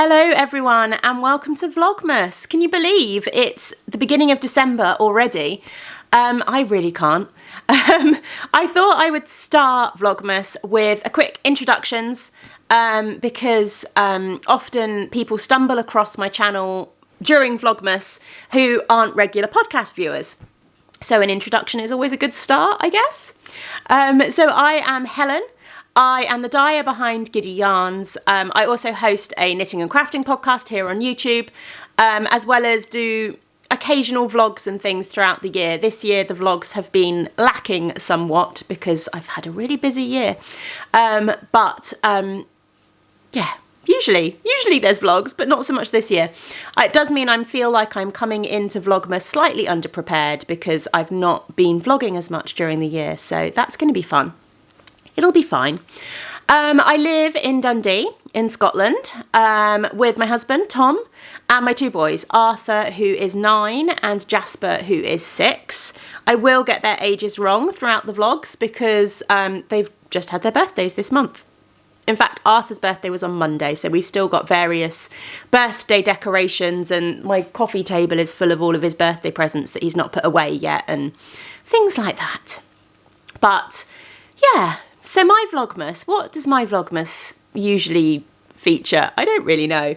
Hello everyone and welcome to Vlogmas. Can you believe it's the beginning of December already? I really can't. I thought I would start Vlogmas with a quick introductions because often people stumble across my channel during Vlogmas who aren't regular podcast viewers. So an introduction is always a good start, I guess. So I am Helen. I am the dyer behind Giddy Yarns. I also host a knitting and crafting podcast here on YouTube, as well as do occasional vlogs and things throughout the year. This year the vlogs have been lacking somewhat because I've had a really busy year. Yeah, usually there's vlogs, but not so much this year. It does mean I feel like I'm coming into Vlogmas slightly underprepared because I've not been vlogging as much during the year, so that's going to be fun. It'll be fine. I live in Dundee in Scotland with my husband Tom and my two boys, Arthur who is 9 and Jasper who is 6. I will get their ages wrong throughout the vlogs because they've just had their birthdays this month. In fact, Arthur's birthday was on Monday, so we've still got various birthday decorations and my coffee table is full of all of his birthday presents that he's not put away yet and things like that. But yeah. So my Vlogmas, what does my Vlogmas usually feature? I don't really know.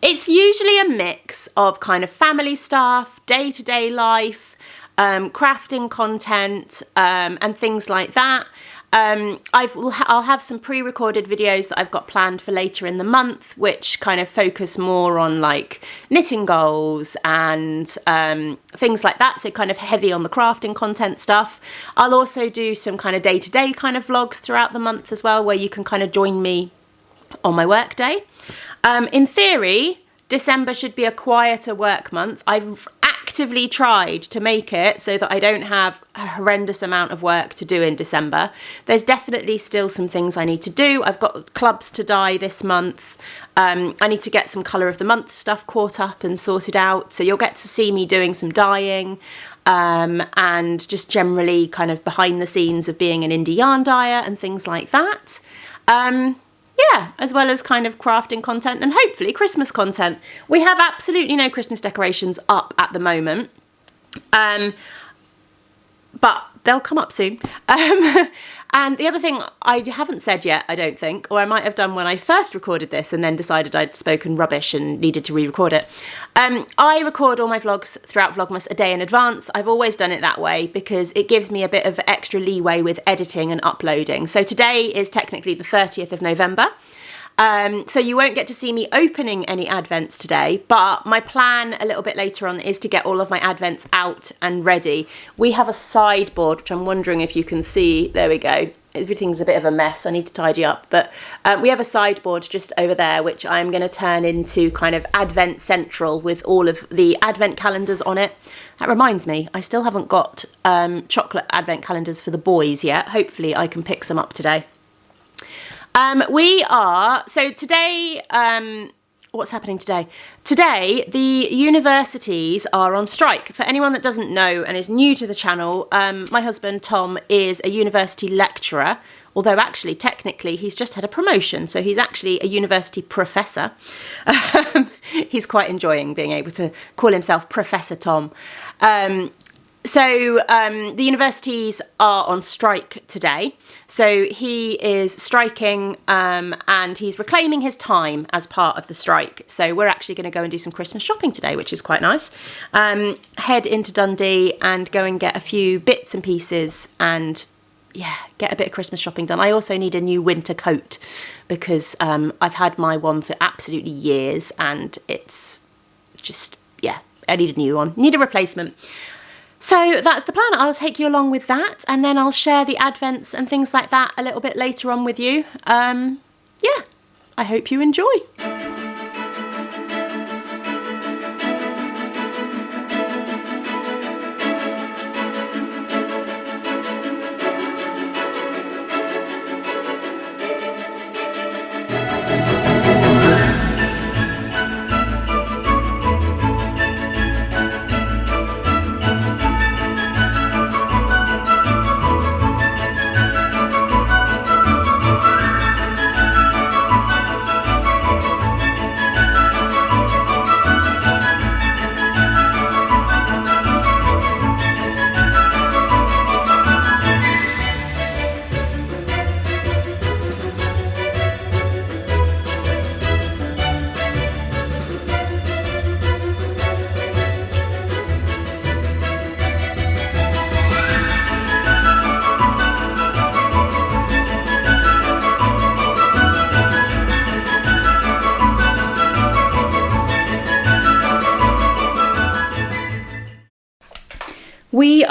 It's usually a mix of kind of family stuff, day-to-day life, crafting content, and things like that. I'll have some pre-recorded videos that I've got planned for later in the month, which kind of focus more on like knitting goals and things like that. So kind of heavy on the crafting content stuff. I'll also do some kind of day-to-day kind of vlogs throughout the month as well, where you can kind of join me on my work day. In theory, December should be a quieter work month. I've actively tried to make it so that I don't have a horrendous amount of work to do in December. There's definitely still some things I need to do. I've got clubs to dye this month. I need to get some colour of the month stuff caught up and sorted out. So you'll get to see me doing some dyeing and just generally kind of behind the scenes of being an indie yarn dyer and things like that. Yeah, as well as kind of crafting content and hopefully Christmas content. We have absolutely no Christmas decorations up at the moment, but they'll come up soon. And the other thing I haven't said yet, I don't think, or I might have done when I first recorded this and then decided I'd spoken rubbish and needed to re-record it. I record all my vlogs throughout Vlogmas a day in advance. I've always done it that way because it gives me a bit of extra leeway with editing and uploading. So today is technically the 30th of November. So you won't get to see me opening any advents today, but my plan a little bit later on is to get all of my advents out and ready. We have a sideboard, which I'm wondering if you can see. There we go. Everything's a bit of a mess. I need to tidy up, but we have a sideboard just over there, which I'm going to turn into kind of Advent Central with all of the advent calendars on it. That reminds me, I still haven't got chocolate advent calendars for the boys yet. Hopefully I can pick some up today. So today, what's happening today? Today, the universities are on strike. For anyone that doesn't know and is new to the channel, my husband, Tom, is a university lecturer, although actually, technically, he's just had a promotion, so he's actually a university professor. He's quite enjoying being able to call himself Professor Tom. So the universities are on strike today. So he is striking and he's reclaiming his time as part of the strike. So we're actually going to go and do some Christmas shopping today, which is quite nice. Head into Dundee and go and get a few bits and pieces and yeah, get a bit of Christmas shopping done. I also need a new winter coat because I've had my one for absolutely years and it's just, yeah, I need a new one. Need a replacement. So that's the plan. I'll take you along with that and then I'll share the advents and things like that a little bit later on with you. Yeah, I hope you enjoy.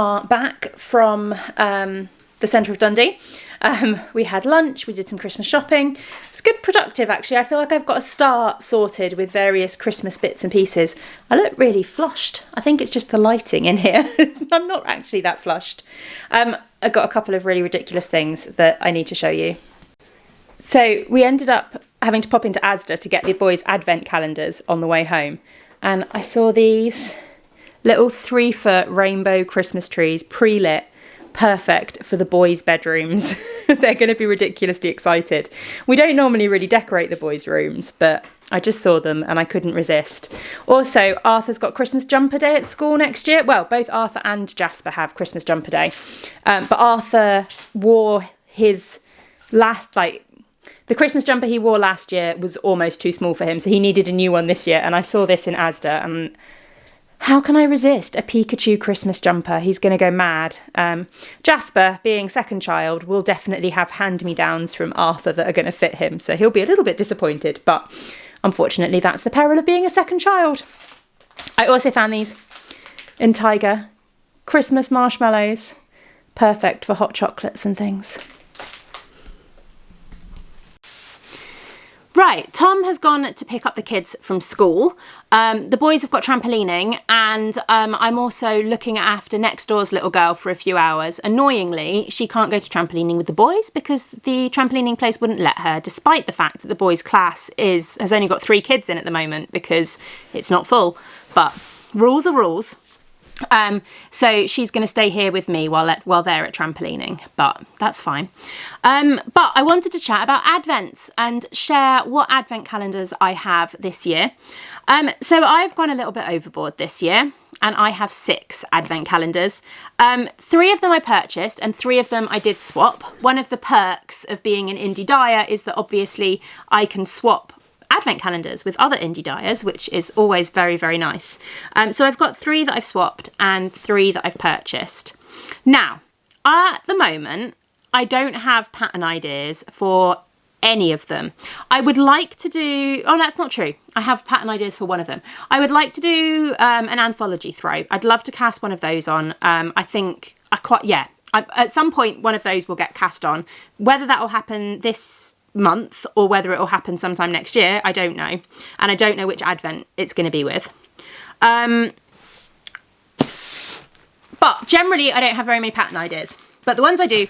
are back from the centre of Dundee. We had lunch, we did some Christmas shopping. It was good, productive actually. I feel like I've got a start sorted with various Christmas bits and pieces. I look really flushed. I think it's just the lighting in here. I'm not actually that flushed. I got a couple of really ridiculous things that I need to show you. So we ended up having to pop into Asda to get the boys' advent calendars on the way home. And I saw these little 3-foot rainbow Christmas trees pre-lit, perfect for the boys' bedrooms. They're going to be ridiculously excited. We don't normally really decorate the boys' rooms, but I just saw them and I couldn't resist. Also, Arthur's got Christmas jumper day at school next year. Well, both Arthur and Jasper have Christmas jumper day. But Arthur wore his the Christmas jumper he wore last year was almost too small for him, so he needed a new one this year. And I saw this in Asda, and how can I resist a Pikachu Christmas jumper? He's going to go mad. Jasper, being second child, will definitely have hand-me-downs from Arthur that are going to fit him, so he'll be a little bit disappointed, but unfortunately that's the peril of being a second child. I also found these in Tiger. Christmas marshmallows. Perfect for hot chocolates and things. Right, Tom has gone to pick up the kids from school. The boys have got trampolining, and I'm also looking after next door's little girl for a few hours. Annoyingly, she can't go to trampolining with the boys because the trampolining place wouldn't let her, despite the fact that the boys' class has only got 3 kids in at the moment because it's not full. But rules are rules. So she's going to stay here with me while they're at trampolining, but that's fine. But I wanted to chat about Advents and share what Advent calendars I have this year. So I've gone a little bit overboard this year, and I have 6 Advent calendars. 3 of them I purchased and 3 of them I did swap. One of the perks of being an indie-dyer is that obviously I can swap Advent calendars with other indie-dyers, which is always very, very nice. So I've got 3 that I've swapped and 3 that I've purchased. Now, at the moment, I don't have pattern ideas for any of them. I would like to do... Oh, that's not true. I have pattern ideas for one of them. I would like to do an anthology throw. I'd love to cast one of those on. I think... at some point, one of those will get cast on. Whether that will happen this month or whether it will happen sometime next year, I don't know, and I don't know which Advent it's going to be with. But generally I don't have very many pattern ideas, but the ones I do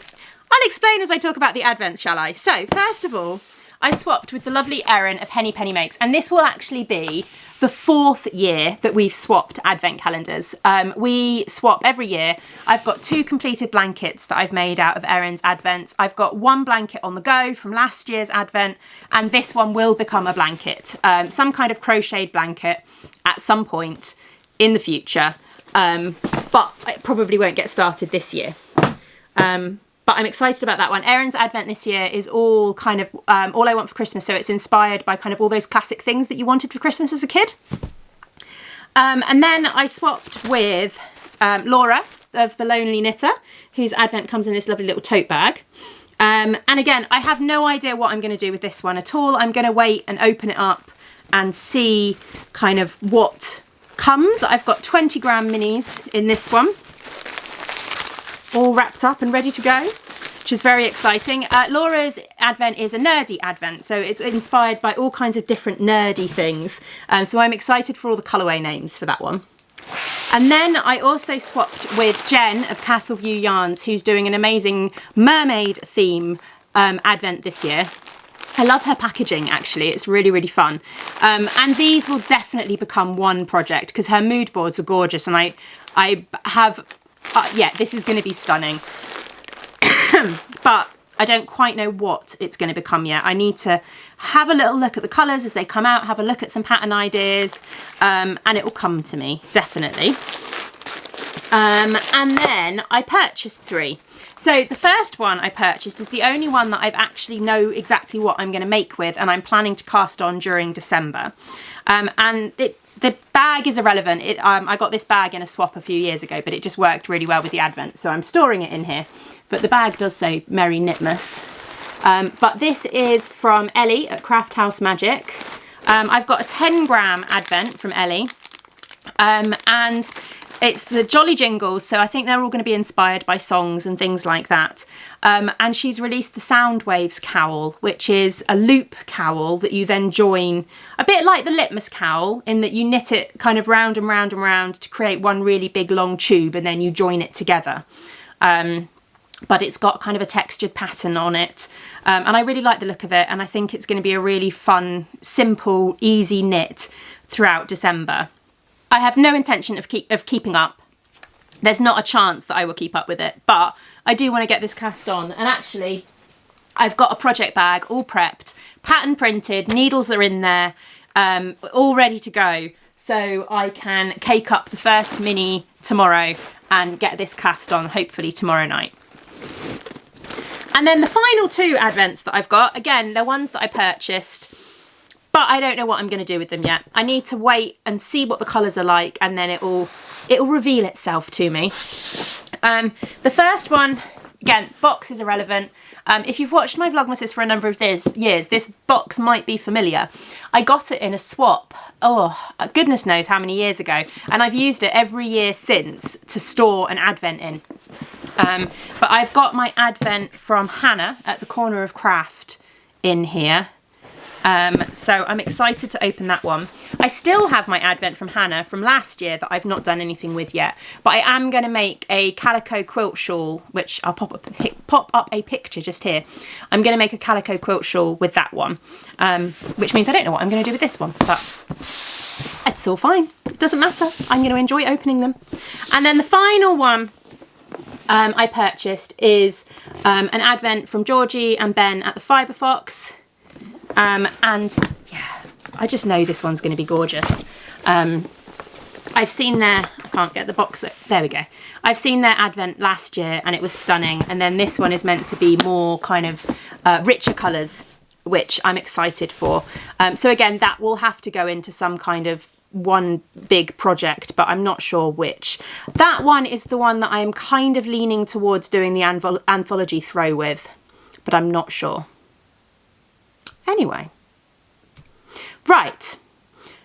I'll explain as I talk about the Advents, shall I? So first of all, I swapped with the lovely Erin of Henny Penny Makes, and this will actually be the 4th year that we've swapped Advent calendars. We swap every year. I've got 2 completed blankets that I've made out of Erin's Advents. I've got 1 blanket on the go from last year's Advent, and this one will become a blanket, some kind of crocheted blanket at some point in the future, but it probably won't get started this year. But I'm excited about that one. Erin's Advent this year is all kind of all I want for Christmas. So it's inspired by kind of all those classic things that you wanted for Christmas as a kid. And then I swapped with Laura of The Lonely Knitter, whose Advent comes in this lovely little tote bag. And again, I have no idea what I'm going to do with this one at all. I'm going to wait and open it up and see kind of what comes. I've got 20-gram minis in this one, all wrapped up and ready to go, which is very exciting. Laura's Advent is a nerdy Advent, so it's inspired by all kinds of different nerdy things. So I'm excited for all the colourway names for that one. And then I also swapped with Jen of Castleview Yarns, who's doing an amazing mermaid theme Advent this year. I love her packaging, actually. It's really, really fun. And these will definitely become one project because her mood boards are gorgeous, and I have... yeah, this is going to be stunning. But I don't quite know what it's going to become yet. I need to have a little look at the colours as they come out, have a look at some pattern ideas, and it will come to me, definitely. And then I purchased 3. So the first one I purchased is the only one that I've actually know exactly what I'm going to make with, and I'm planning to cast on during December. And the bag is irrelevant. I got this bag in a swap a few years ago, but it just worked really well with the Advent, so I'm storing it in here. But the bag does say Merry Knitmas. But this is from Ellie at Craft House Magic. I've got a 10-gram Advent from Ellie. And it's the Jolly Jingles, so I think they're all going to be inspired by songs and things like that. And she's released the Sound Waves cowl, which is a loop cowl that you then join, a bit like the Litmus cowl, in that you knit it kind of round and round and round to create one really big long tube, and then you join it together. But it's got kind of a textured pattern on it. And I really like the look of it, and I think it's going to be a really fun, simple, easy knit throughout December. I have no intention of keeping up. There's not a chance that I will keep up with it, but I do want to get this cast on. And actually, I've got a project bag all prepped, pattern printed, needles are in there, all ready to go. So I can cake up the first mini tomorrow and get this cast on hopefully tomorrow night. And then the final 2 advents that I've got, again, they're ones that I purchased, but I don't know what I'm going to do with them yet. I need to wait and see what the colours are like, and then it'll reveal itself to me. The first one, again, box is irrelevant. If you've watched my Vlogmases for a number of years, this box might be familiar. I got it in a swap, goodness knows how many years ago, and I've used it every year since to store an advent in. But I've got my advent from Hannah at the Corner of Craft in here. So I'm excited to open that one. I still have my advent from Hannah from last year that I've not done anything with yet, but I am going to make a calico quilt shawl, which I'll pop up a picture just here. I'm going to make a calico quilt shawl with that one, which means I don't know what I'm going to do with this one, but it's all fine. It doesn't matter. I'm going to enjoy opening them. And then the final one I purchased is an advent from Georgie and Ben at the Fibre Fox. And yeah, I just know this one's going to be gorgeous. I've seen their, I can't get the box, there we go. I've seen their advent last year and it was stunning. And then this one is meant to be more kind of richer colours, which I'm excited for. So again, that will have to go into some kind of one big project, but I'm not sure which. That one is the one that I'm kind of leaning towards doing the anthology throw with, but I'm not sure. Anyway, right,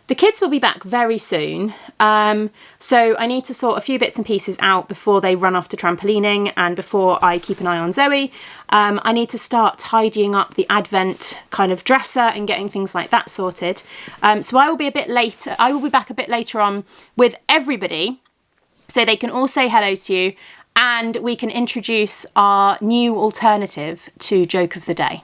the kids will be back very soon, so I need to sort a few bits and pieces out before they run off to trampolining and before I keep an eye on Zoe. I need to start tidying up the advent kind of dresser and getting things like that sorted. So I will be a bit later. I will be back a bit later on with everybody, so they can all say hello to you, and we can introduce our new alternative to Joke of the Day.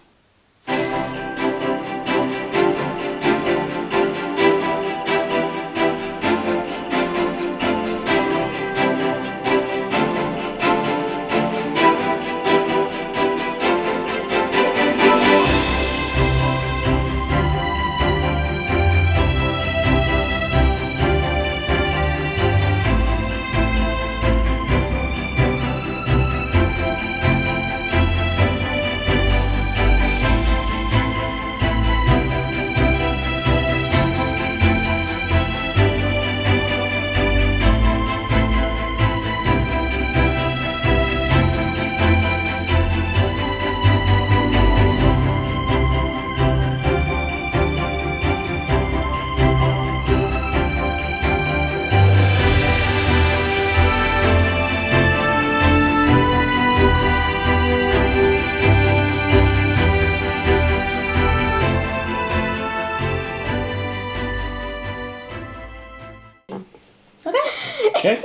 Okay.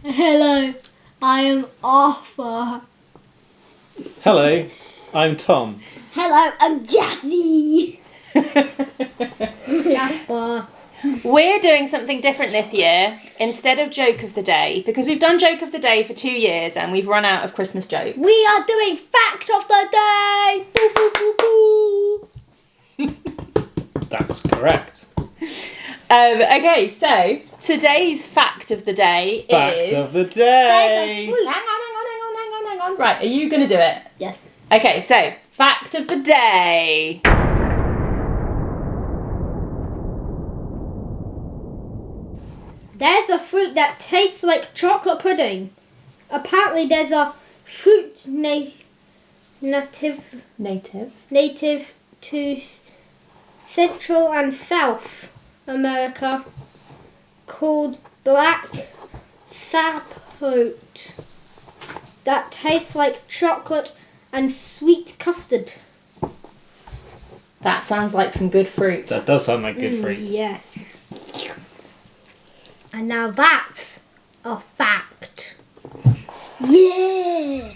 Hello, I am Arthur. Hello, I'm Tom. Hello, I'm Jazzy. Jasper. We're doing something different this year instead of Joke of the Day, because we've done Joke of the Day for 2 years and we've run out of Christmas jokes. We are doing Fact of the Day. Boo, boo, boo, boo. That's correct. Okay, so today's fact of the day is... Fact of the day. There's a fruit. Hang on. Right, are you going to do it? Yes. Okay, so, fact of the day. There's a fruit that tastes like chocolate pudding. Apparently there's a fruit native to Central and South America called black sapot that tastes like chocolate and sweet custard. That sounds like some good fruit. That does sound like good fruit. Yes. And now that's a fact. Yeah.